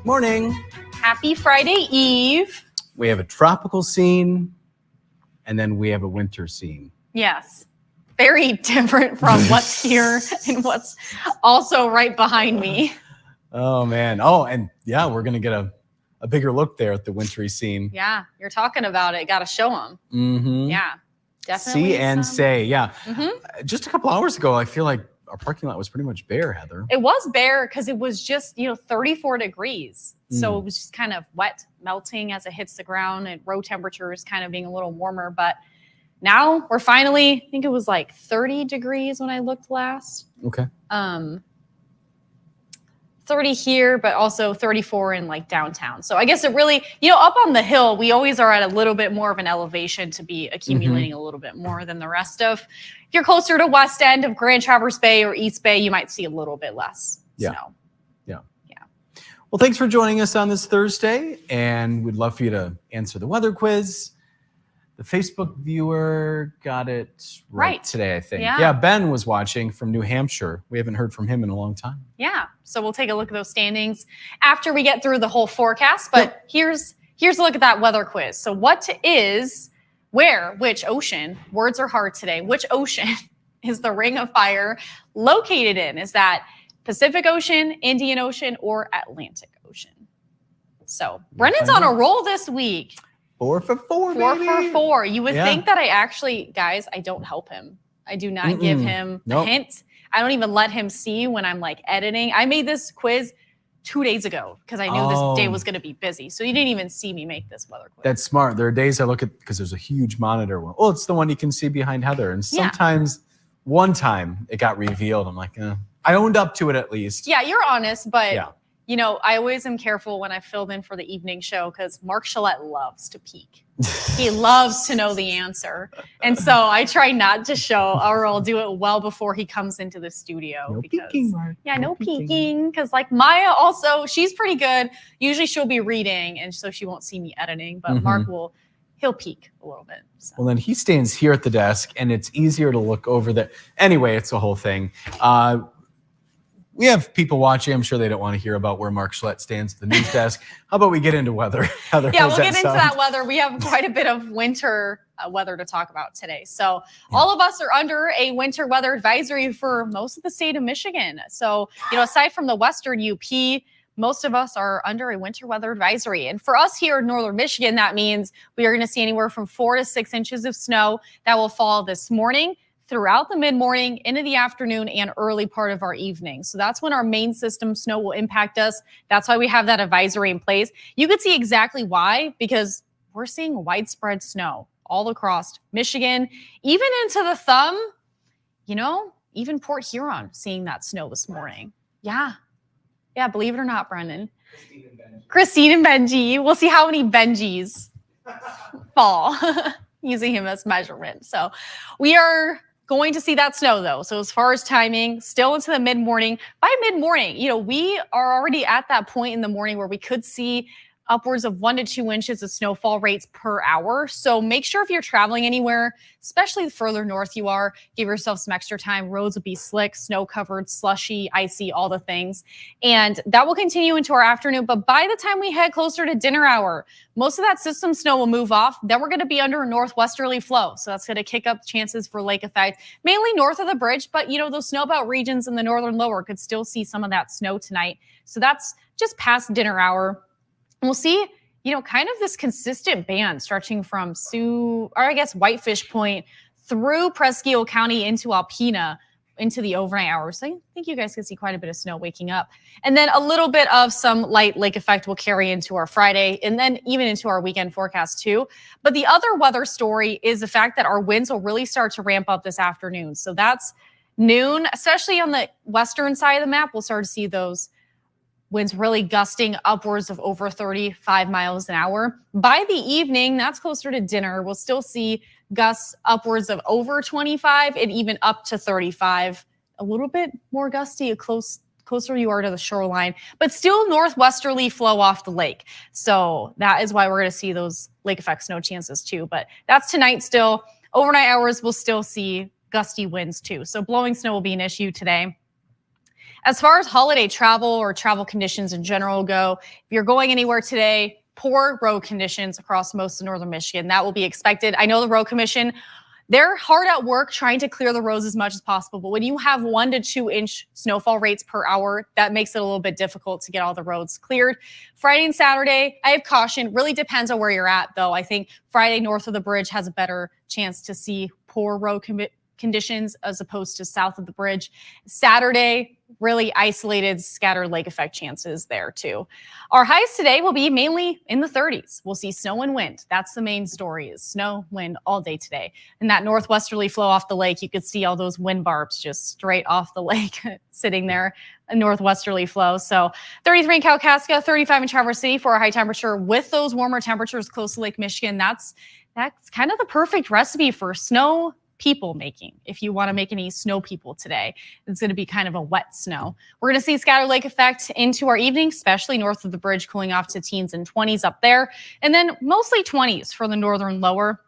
Morning. Happy Friday Eve. We have a tropical scene, and then we have a winter scene. Yes. Very different from what's here and what's also right behind me. Oh, man. Oh, and yeah, we're going to get a bigger look there at the wintry scene. Yeah, you're talking about it. Got to show them. Mm-hmm. Yeah, definitely. See and say, yeah. Mm-hmm. Just a couple hours ago, I feel like our parking lot was pretty much bare, Heather. It was bare because it was just, 34 degrees. So it was just kind of wet, melting as it hits the ground, and row temperatures kind of being a little warmer. But now we're finally, I think it was like 30 degrees when I looked last. Okay. 30 here, but also 34 in like downtown. So I guess it really, up on the hill, we always are at a little bit more of an elevation to be accumulating a little bit more than the rest of. If you're closer to west end of Grand Traverse Bay or East Bay, you might see a little bit less snow. Yeah. Well, thanks for joining us on this Thursday, and we'd love for you to answer the weather quiz. The Facebook viewer got it right today, I think. Yeah, Ben was watching from New Hampshire. We haven't heard from him in a long time. Yeah, so we'll take a look at those standings after we get through the whole forecast. But here's a look at that weather quiz. So which ocean, words are hard today, which ocean is the Ring of Fire located in? Is that Pacific Ocean, Indian Ocean, or Atlantic Ocean? So Brennan's on a roll this week. 4 for 4, Four baby. for 4. You would think that guys, I don't help him. I do not give him a hint. I don't even let him see when I'm like editing. I made this quiz 2 days ago because I knew this day was going to be busy. So you didn't even see me make this weather quiz. That's smart. There are days I look at, because there's a huge monitor. Oh, it's the one you can see behind Heather. And sometimes, one time it got revealed. I'm like, I owned up to it at least. Yeah, you're honest, but I always am careful when I filled in for the evening show because Mark Shillette loves to peek. He loves to know the answer. And so I try not to show, or I'll do it well before he comes into the studio. No peeking, Mark. Yeah, no peeking. Because like Maya also, she's pretty good. Usually she'll be reading, and so she won't see me editing. But Mark he'll peek a little bit. So. Well, then he stands here at the desk, and it's easier to look over there. Anyway, it's a whole thing. We have people watching. I'm sure they don't want to hear about where Mark Schlett stands at the news desk. How about we get into weather? Heather, yeah, we'll get into that weather. We have quite a bit of winter weather to talk about today. So all of us are under a winter weather advisory for most of the state of Michigan. So, aside from the western UP, most of us are under a winter weather advisory. And for us here in northern Michigan, that means we are going to see anywhere from 4 to 6 inches of snow that will fall this morning, throughout the mid-morning, into the afternoon, and early part of our evening. So that's when our main system snow will impact us. That's why we have that advisory in place. You could see exactly why, because we're seeing widespread snow all across Michigan, even into the thumb, even Port Huron seeing that snow this morning. Yeah, believe it or not, Brendan. Christine and Benji. We'll see how many Benjis fall using him as measurement. So we are going to see that snow, though. So as far as timing, still into the mid-morning. By mid-morning, we are already at that point in the morning where we could see upwards of 1 to 2 inches of snowfall rates per hour. So make sure if you're traveling anywhere, especially the further north you are, give yourself some extra time. Roads will be slick, snow-covered, slushy, icy, all the things. And that will continue into our afternoon. But by the time we head closer to dinner hour, most of that system snow will move off. Then we're going to be under a northwesterly flow. So that's going to kick up chances for lake effect, mainly north of the bridge. But, those snow belt regions in the northern lower could still see some of that snow tonight. So that's just past dinner hour. And we'll see, kind of this consistent band stretching from Whitefish Point through Presque Isle County into Alpena into the overnight hours. So I think you guys can see quite a bit of snow waking up. And then a little bit of some light lake effect will carry into our Friday and then even into our weekend forecast too. But the other weather story is the fact that our winds will really start to ramp up this afternoon. So that's noon, especially on the western side of the map. We'll start to see those winds really gusting upwards of over 35 miles an hour. By the evening, that's closer to dinner, we'll still see gusts upwards of over 25 and even up to 35. A little bit more gusty, closer you are to the shoreline, but still northwesterly flow off the lake. So that is why we're going to see those lake effect snow chances too. But that's tonight still. Overnight hours, we'll still see gusty winds too. So blowing snow will be an issue today. As far as holiday travel or travel conditions in general go, if you're going anywhere today, poor road conditions across most of northern Michigan. That will be expected. I know the road commission, they're hard at work trying to clear the roads as much as possible. But when you have 1 to 2 inch snowfall rates per hour, that makes it a little bit difficult to get all the roads cleared. Friday and Saturday, I have caution. Really depends on where you're at, though. I think Friday north of the bridge has a better chance to see poor road conditions as opposed to south of the bridge. Saturday, really isolated scattered lake effect chances there too. Our highs today will be mainly in the 30s. We'll see snow and wind. That's the main story, is snow, wind all day today. And that northwesterly flow off the lake, you could see all those wind barbs just straight off the lake sitting there, a northwesterly flow. So 33 in Kalkaska, 35 in Traverse City for a high temperature. With those warmer temperatures close to Lake Michigan, that's kind of the perfect recipe for snow people making. If you want to make any snow people today, it's going to be kind of a wet snow. We're going to see scattered lake effect into our evening, especially north of the bridge, cooling off to teens and 20s up there. And then mostly 20s for the northern lower.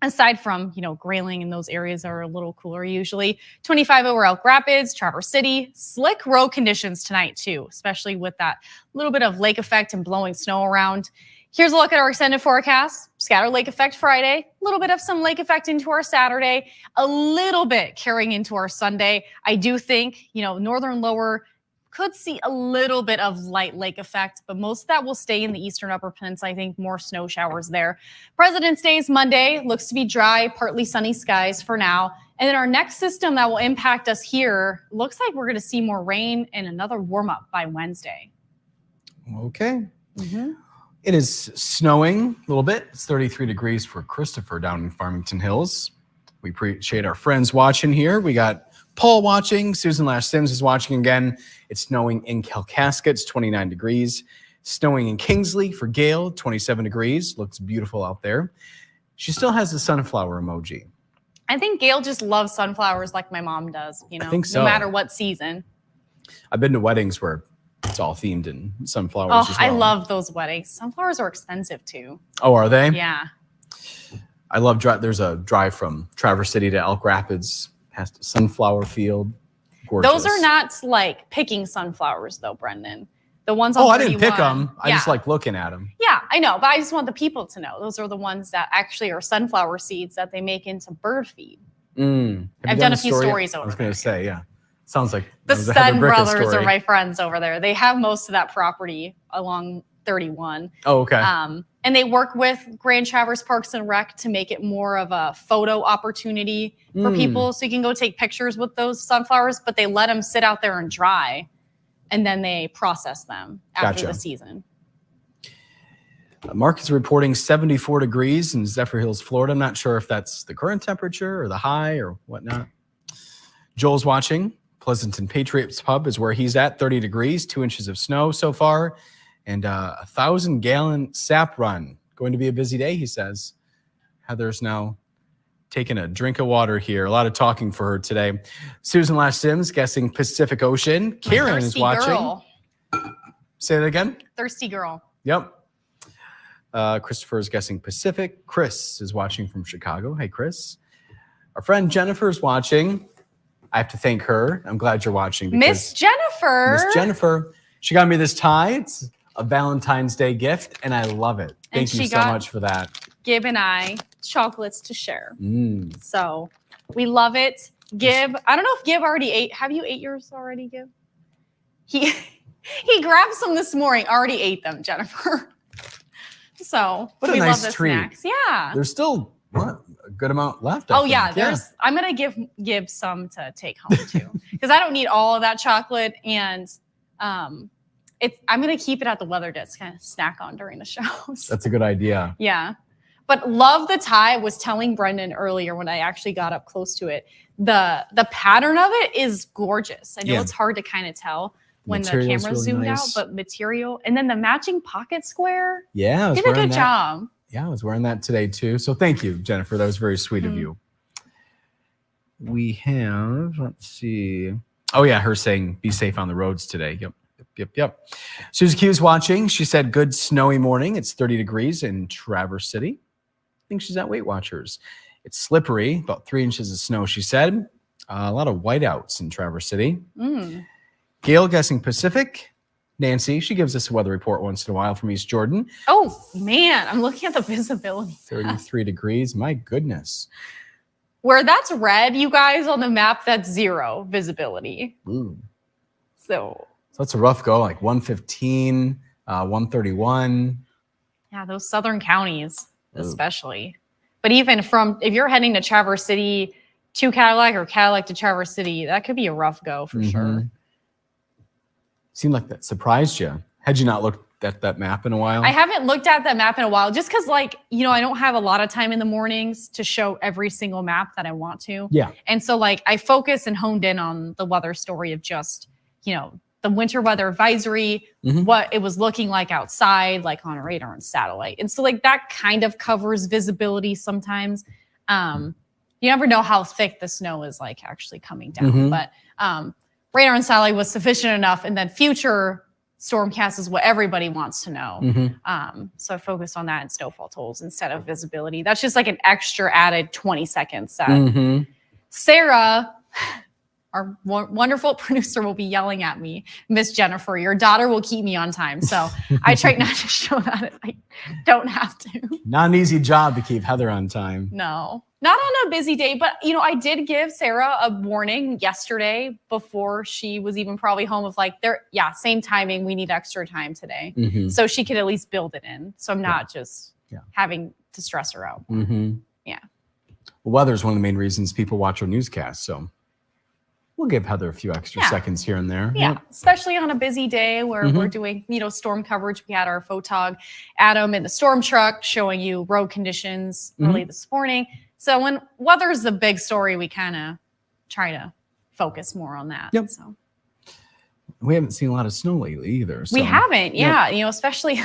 Aside from, Grayling and those areas are a little cooler usually. 25 over Elk Rapids, Traverse City. Slick road conditions tonight too, especially with that little bit of lake effect and blowing snow around. Here's a look at our extended forecast. Scattered lake effect Friday, a little bit of some lake effect into our Saturday, a little bit carrying into our Sunday. I do think, northern lower could see a little bit of light lake effect, but most of that will stay in the eastern upper peninsula. I think more snow showers there. President's Day is Monday, looks to be dry, partly sunny skies for now. And then our next system that will impact us here, looks like we're going to see more rain and another warm up by Wednesday. Okay. It is snowing a little bit. It's 33 degrees for Christopher down in Farmington Hills. We appreciate our friends watching here. We got Paul watching. Susan Lash Sims is watching again. It's snowing in Kalkaska. It's 29 degrees. Snowing in Kingsley for Gail, 27 degrees. Looks beautiful out there. She still has the sunflower emoji. I think Gail just loves sunflowers like my mom does, I think so. No matter what season. I've been to weddings where it's all themed in sunflowers as well. I love those weddings. Sunflowers are expensive too. Oh, are they? Yeah. I love there's a drive from Traverse City to Elk Rapids past a sunflower field. Gorgeous. Those are not like picking sunflowers though, Brendan. The ones on 31. I didn't pick them. I just like looking at them. Yeah, I know, but I just want the people to know. Those are the ones that actually are sunflower seeds that they make into bird feed. I've done a few stories over there. I was going to say, yeah. Sounds like the Sun brothers are my friends over there. They have most of that property along 31. Oh, okay. And they work with Grand Traverse Parks and Rec to make it more of a photo opportunity for people. So you can go take pictures with those sunflowers, but they let them sit out there and dry, and then they process them after the season. Mark is reporting 74 degrees in Zephyr Hills, Florida. I'm not sure if that's the current temperature or the high or whatnot. Joel's watching. Pleasanton Patriots Pub is where he's at, 30 degrees, 2 inches of snow so far, and a 1,000-gallon sap run. Going to be a busy day, he says. Heather's now taking a drink of water here. A lot of talking for her today. Susan Lash Sims guessing Pacific Ocean. Karen is watching. Girl. Say that again. Thirsty girl. Yep. Christopher is guessing Pacific. Chris is watching from Chicago. Hey, Chris. Our friend Jennifer is watching. I have to thank her. I'm glad you're watching. Miss Jennifer. Miss Jennifer. She got me this tie. It's a Valentine's Day gift, and I love it. Thank you so much for that. Gib and I chocolates to share. So we love it. Gib, I don't know if Gib already ate. Have you ate yours already, Gib? He grabbed some this morning. Already ate them, Jennifer. So what a nice love the treat. Snacks. Yeah. There's still a good amount left. I'm gonna give Gib some to take home too, because I don't need all of that chocolate, and I'm gonna keep it at the weather desk, kind of snack on during the shows. That's a good idea. Yeah, but love the tie. I was telling Brendan earlier when I actually got up close to it. The pattern of it is gorgeous. I know it's hard to kind of tell when the camera really zoomed out, but material, and then the matching pocket square. Yeah, did a good job. Yeah, I was wearing that today too. So thank you, Jennifer. That was very sweet of you. We have, let's see. Oh yeah, her saying be safe on the roads today. Yep. Susie Q is watching. She said good snowy morning. It's 30 degrees in Traverse City. I think she's at Weight Watchers. It's slippery, about 3 inches of snow, she said. A lot of whiteouts in Traverse City. Gail guessing Pacific. Nancy, she gives us a weather report once in a while from East Jordan. Oh, man. I'm looking at the visibility. 33 degrees. My goodness. Where that's red, you guys, on the map, that's 0 visibility. Ooh. So that's a rough go, like 115, 131. Yeah, those southern counties, especially. But even if you're heading to Traverse City to Cadillac or Cadillac to Traverse City, that could be a rough go for sure. Seemed like that surprised you. Had you not looked at that map in a while? I haven't looked at that map in a while just because, I don't have a lot of time in the mornings to show every single map that I want to. Yeah. And so, I focused and honed in on the weather story of just, the winter weather advisory, what it was looking like outside, like on a radar and satellite. And so, that kind of covers visibility sometimes. You never know how thick the snow is, actually coming down. But radar and satellite was sufficient enough. And then future stormcast is what everybody wants to know. So I focused on that and snowfall totals instead of visibility. That's just an extra added 20 seconds that Sarah, our wonderful producer, will be yelling at me. Miss Jennifer, your daughter will keep me on time. So I try not to show that if I don't have to. Not an easy job to keep Heather on time. No, not on a busy day. But, I did give Sarah a warning yesterday before she was even probably home of same timing. We need extra time today. So she could at least build it in. So I'm not just having to stress her out. Yeah. Well, weather is one of the main reasons people watch our newscasts. So we'll give Heather a few extra seconds here and there. Yeah, especially on a busy day where we're doing, storm coverage. We had our photog Adam in the storm truck showing you road conditions early this morning. So when weather is the big story, we kind of try to focus more on that. Yep. So we haven't seen a lot of snow lately either. So. We haven't. Yeah. Especially,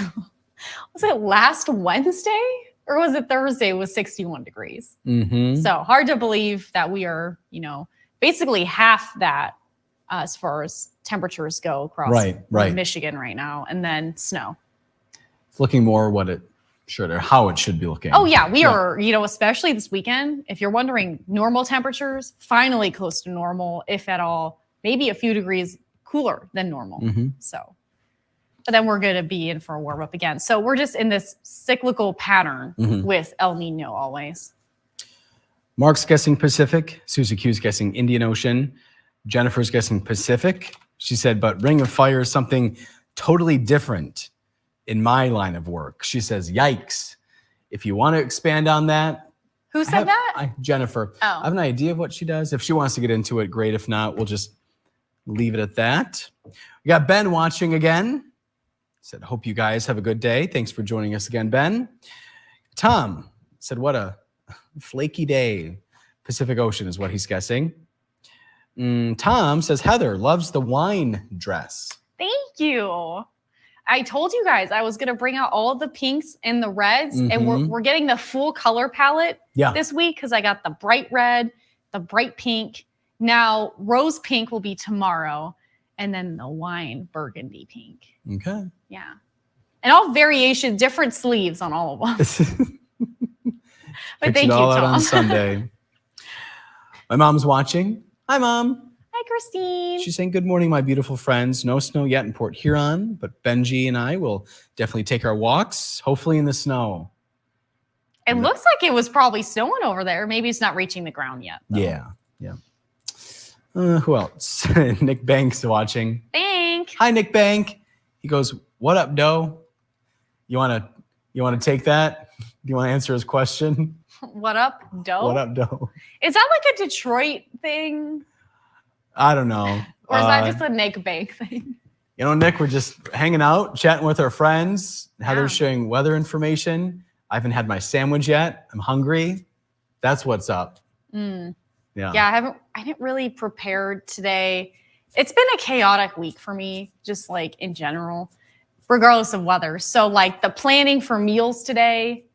was it last Wednesday or was it Thursday? It was 61 degrees. So hard to believe that we are, basically half that as far as temperatures go across Michigan right now, and then snow. It's looking more how it should be looking. Oh yeah, we are, especially this weekend. If you're wondering, normal temperatures, finally close to normal, if at all, maybe a few degrees cooler than normal. So, but then we're going to be in for a warm up again. So we're just in this cyclical pattern with El Nino always. Mark's guessing Pacific. Susie Q's guessing Indian Ocean. Jennifer's guessing Pacific. She said, but Ring of Fire is something totally different in my line of work. She says, yikes. If you want to expand on that. Who said that? Jennifer. Oh. I have an idea of what she does. If she wants to get into it, great. If not, we'll just leave it at that. We got Ben watching again. Said, hope you guys have a good day. Thanks for joining us again, Ben. Tom said, what a flaky day. Pacific Ocean is what he's guessing. Tom says, Heather loves the wine dress. Thank you. I told you guys I was going to bring out all the pinks and the reds, and we're getting the full color palette this week because I got the bright red, the bright pink. Now, rose pink will be tomorrow, and then the wine burgundy pink. Okay. Yeah. And all variations, different sleeves on all of them. But thank you, all Tom. Out on Sunday. My mom's watching. Hi, Mom. Hi, Christine. She's saying, good morning, my beautiful friends. No snow yet in Port Huron, but Benji and I will definitely take our walks, hopefully in the snow. It looks like it was probably snowing over there. Maybe it's not reaching the ground yet, though. Yeah. Who else? Nick Banks watching. Bank. Hi, Nick Bank. He goes, what up, Doe? You want to take that? Do you want to answer his question? What up, Doe? What up, Doe? Is that like a Detroit thing? I don't know. Or is that just a Nick Bank thing? Nick, we're just hanging out, chatting with our friends. Heather's sharing weather information. I haven't had my sandwich yet. I'm hungry. That's what's up. Yeah, I didn't really prepare today. It's been a chaotic week for me, just like in general, regardless of weather. So like the planning for meals today,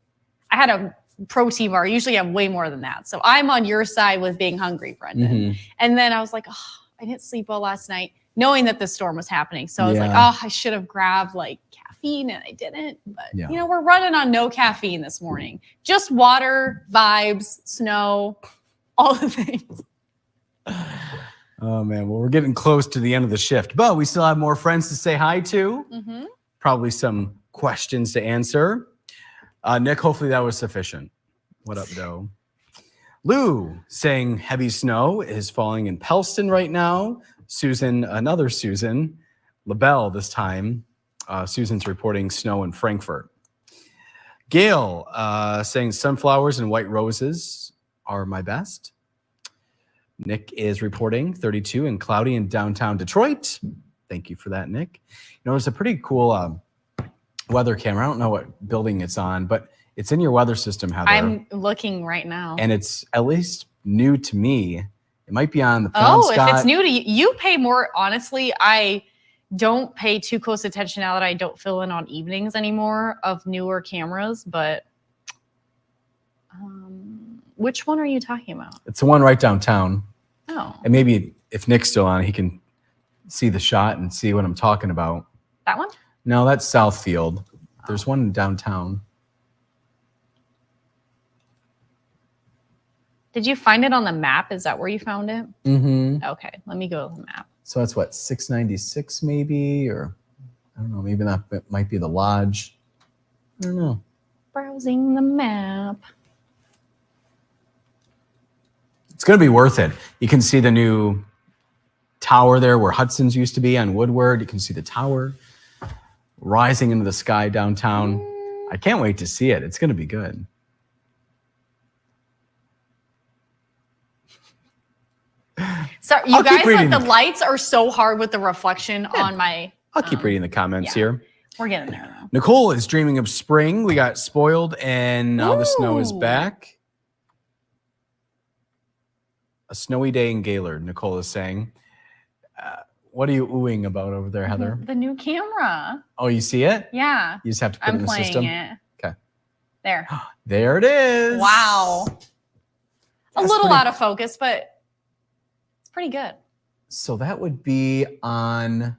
I had a protein bar. Usually I have way more than that. So I'm on your side with being hungry, Brendan. And then I was like, oh, I didn't sleep well last night, knowing that the storm was happening. So I was like, oh, I should have grabbed like caffeine, and I didn't. But we're running on no caffeine this morning. Just water, vibes, snow, all the things. Oh, man. Well, we're getting close to the end of the shift, but we still have more friends to say hi to. Mm-hmm. Probably some questions to answer. Nick, hopefully that was sufficient. What up, Doe? Lou saying heavy snow is falling in Pellston right now. Susan, another Susan, LaBelle this time. Susan's reporting snow in Frankfurt. Gail saying sunflowers and white roses are my best. Nick is reporting 32 and cloudy in downtown Detroit. Thank you for that, Nick. It's a pretty cool weather camera. I don't know what building it's on, but it's in your weather system, Heather. I'm looking right now. And it's at least new to me. It might be on the If it's new to you, you pay more. Honestly, I don't pay too close attention now that I don't fill in on evenings anymore of newer cameras, but which one are you talking about? It's the one right downtown. Oh. And maybe if Nick's still on, he can see the shot and see what I'm talking about. That one? No, that's Southfield. There's one in downtown. Did you find it on the map? Is that where you found it? Mm-hmm. Okay, let me go to the map. So that's what, 696 maybe? Or I don't know, maybe that might be the lodge. I don't know. Browsing the map. It's going to be worth it. You can see the new tower there where Hudson's used to be on Woodward. You can see the tower rising into the sky downtown. I can't wait to see it. It's going to be good. So you guys, like, the lights are so hard with the reflection on my... I'll keep reading the comments here. We're getting there now. Nicole is dreaming of spring. We got spoiled and now the snow is back. A snowy day in Gaylord, Nicole is saying. What are you oohing about over there, Heather? The new camera. Oh, you see it? Yeah. You just have to put it in the system? It. Okay. There. There it is. Wow. That's a little out of focus, but it's pretty good. So that would be on,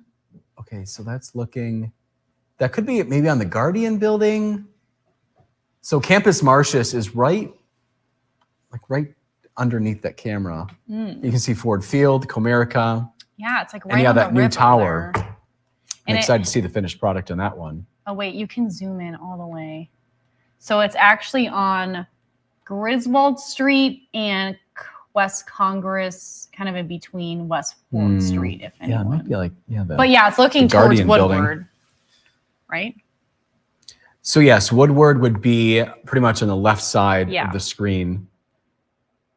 okay, so that's looking, that could be maybe on the Guardian building. So Campus Martius is right underneath that camera. You can see Ford Field, Comerica. Yeah, it's like right and on that the new river tower. there. I'm excited to see the finished product on that one. Oh wait, you can zoom in all the way. So it's actually on Griswold Street and West Congress, kind of in between West 4th Street, if anyone. Yeah, it might be like, but yeah, it's looking towards Woodward, building. Right? So yes, Woodward would be pretty much on the left side of the screen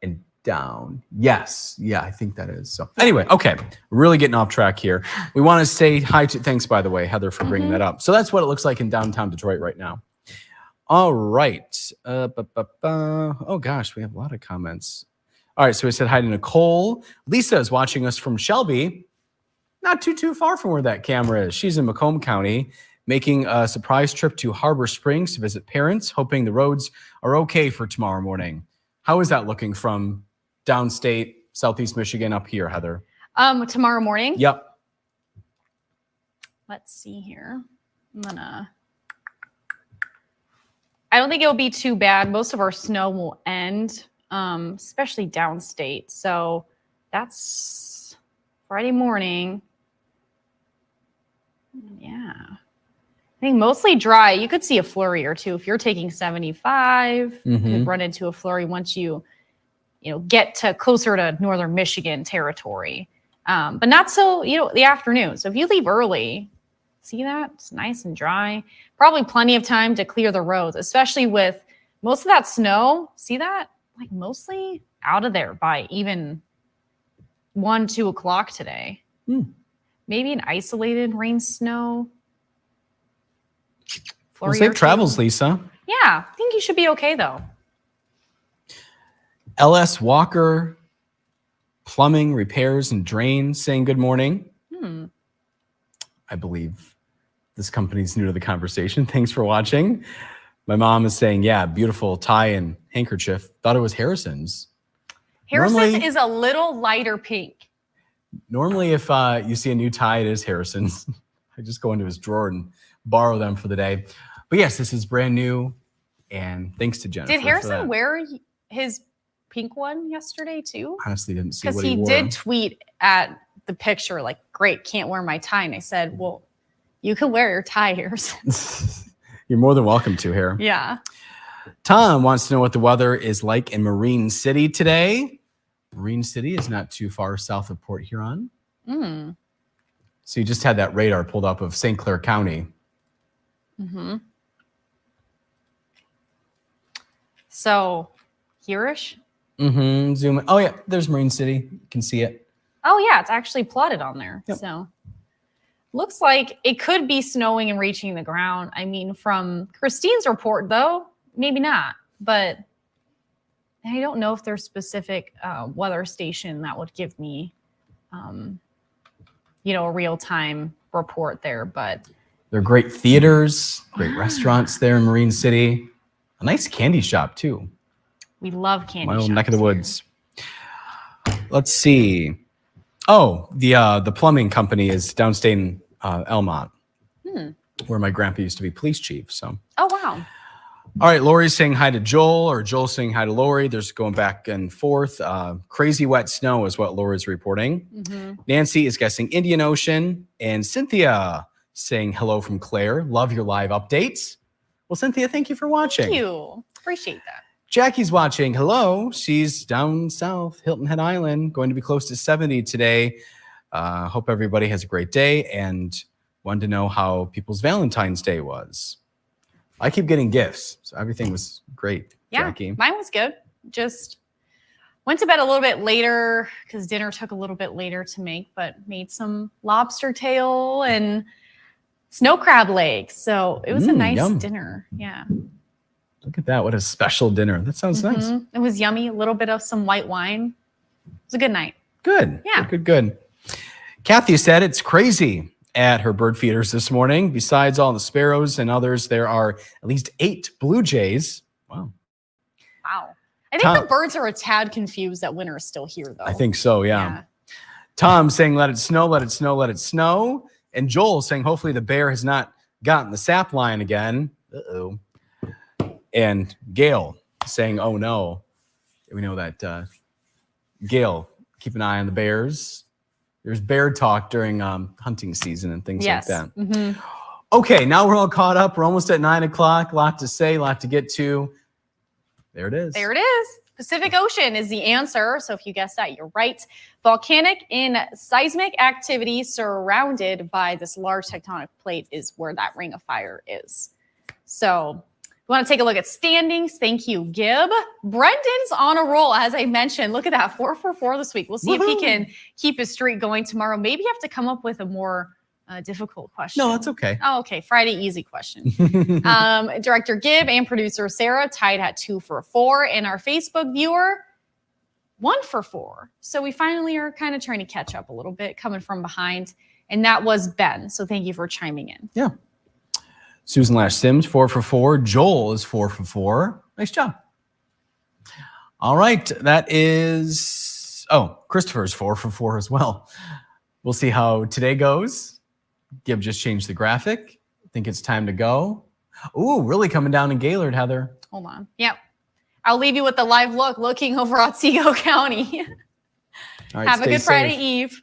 and down. Yes. Yeah, I think that is. So anyway, okay. Really getting off track here. We want to say hi to, thanks by the way, Heather, for bringing that up. So that's what it looks like in downtown Detroit right now. All right. Oh gosh, we have a lot of comments. All right, so we said hi to Nicole. Lisa is watching us from Shelby, not too far from where that camera is. She's in Macomb County, making a surprise trip to Harbor Springs to visit parents, hoping the roads are okay for tomorrow morning. How is that looking from downstate, Southeast Michigan up here, Heather? Tomorrow morning? Yep. Let's see here. I don't think it'll be too bad. Most of our snow will end, especially downstate. So that's Friday morning. Yeah. I think mostly dry. You could see a flurry or two. If you're taking 75, you could run into a flurry once you get to closer to northern Michigan territory. But not so, the afternoon. So if you leave early, see that? It's nice and dry. Probably plenty of time to clear the roads, especially with most of that snow. See that? Like mostly out of there by even 1, 2 o'clock today. Maybe an isolated rain snow. Well, safe travels, Lisa. Yeah, I think you should be okay though. LS Walker, Plumbing, Repairs, and Drains saying good morning. I believe this company's new to the conversation. Thanks for watching. My mom is saying, yeah, beautiful tie and handkerchief. Thought it was Harrison's. Harrison's is a little lighter pink. Normally, if you see a new tie, it is Harrison's. I just go into his drawer and borrow them for the day. But yes, this is brand new. And thanks to Jennifer. Did Harrison wear his pink one yesterday too. Honestly, didn't see what because he wore. did tweet at the picture like, "Great, can't wear my tie." And I said, "Well, you can wear your tie here." You're more than welcome to here. Yeah. Tom wants to know what the weather is like in Marine City today. Marine City is not too far south of Port Huron. So you just had that radar pulled up of St. Clair County. So here-ish? Zoom in. Oh, yeah, there's Marine City. You can see it. Oh, yeah, it's actually plotted on there. Yep. So looks like it could be snowing and reaching the ground. I mean, from Christine's report, though, maybe not. But I don't know if there's specific weather station that would give me, a real-time report there. But there are great theaters, great restaurants there in Marine City. A nice candy shop, too. We love candy My old shops neck of the here. woods. Let's see. Oh, the plumbing company is downstate in Elmont, where my grandpa used to be police chief. So. Oh, wow. All right, Lori's saying hi to Joel, or Joel saying hi to Lori. There's going back and forth. Crazy wet snow is what Lori's reporting. Nancy is guessing Indian Ocean. And Cynthia saying hello from Claire. Love your live updates. Well, Cynthia, thank you for watching. Thank you. Appreciate that. Jackie's watching. Hello. She's down south, Hilton Head Island, going to be close to 70 today. Hope everybody has a great day, and wanted to know how people's Valentine's Day was. I keep getting gifts, so everything was great, Jackie. Mine was good. Just went to bed a little bit later because dinner took a little bit later to make, but made some lobster tail and snow crab legs. So it was a nice dinner. Yeah. Look at that. What a special dinner. That sounds nice. It was yummy. A little bit of some white wine. It was a good night. Good. Yeah. Good. Kathy said it's crazy at her bird feeders this morning. Besides all the sparrows and others, there are at least 8 blue jays. Wow. I think the birds are a tad confused that winter is still here, though. I think so, yeah. Tom saying, let it snow, let it snow, let it snow. And Joel saying, hopefully the bear has not gotten the sap line again. Uh-oh. And Gail saying, oh, no. We know that, Gail, keep an eye on the bears. There's bear talk during hunting season and things like that. Okay, now we're all caught up. We're almost at 9 o'clock. A lot to say, a lot to get to. There it is. There it is. Pacific Ocean is the answer. So if you guessed that, you're right. Volcanic in seismic activity surrounded by this large tectonic plate is where that ring of fire is. So we want to take a look at standings. Thank you, Gib. Brendan's on a roll, as I mentioned. Look at that, 4 for 4 this week. We'll see if he can keep his streak going tomorrow. Maybe you have to come up with a more difficult question. No, that's okay. Oh, okay. Friday, easy question. Director Gib and producer Sarah tied at 2 for 4. And our Facebook viewer, 1 for 4. So we finally are kind of trying to catch up a little bit, coming from behind. And that was Ben. So thank you for chiming in. Yeah. Susan Lash Sims, 4 for 4. Joel is 4 for 4. Nice job. All right. That is, Christopher's 4 for 4 as well. We'll see how today goes. Gib just changed the graphic. I think it's time to go. Ooh, really coming down in Gaylord, Heather. Hold on. Yep. I'll leave you with the live look looking over Otsego County. All right, Have a good safe. Friday Eve.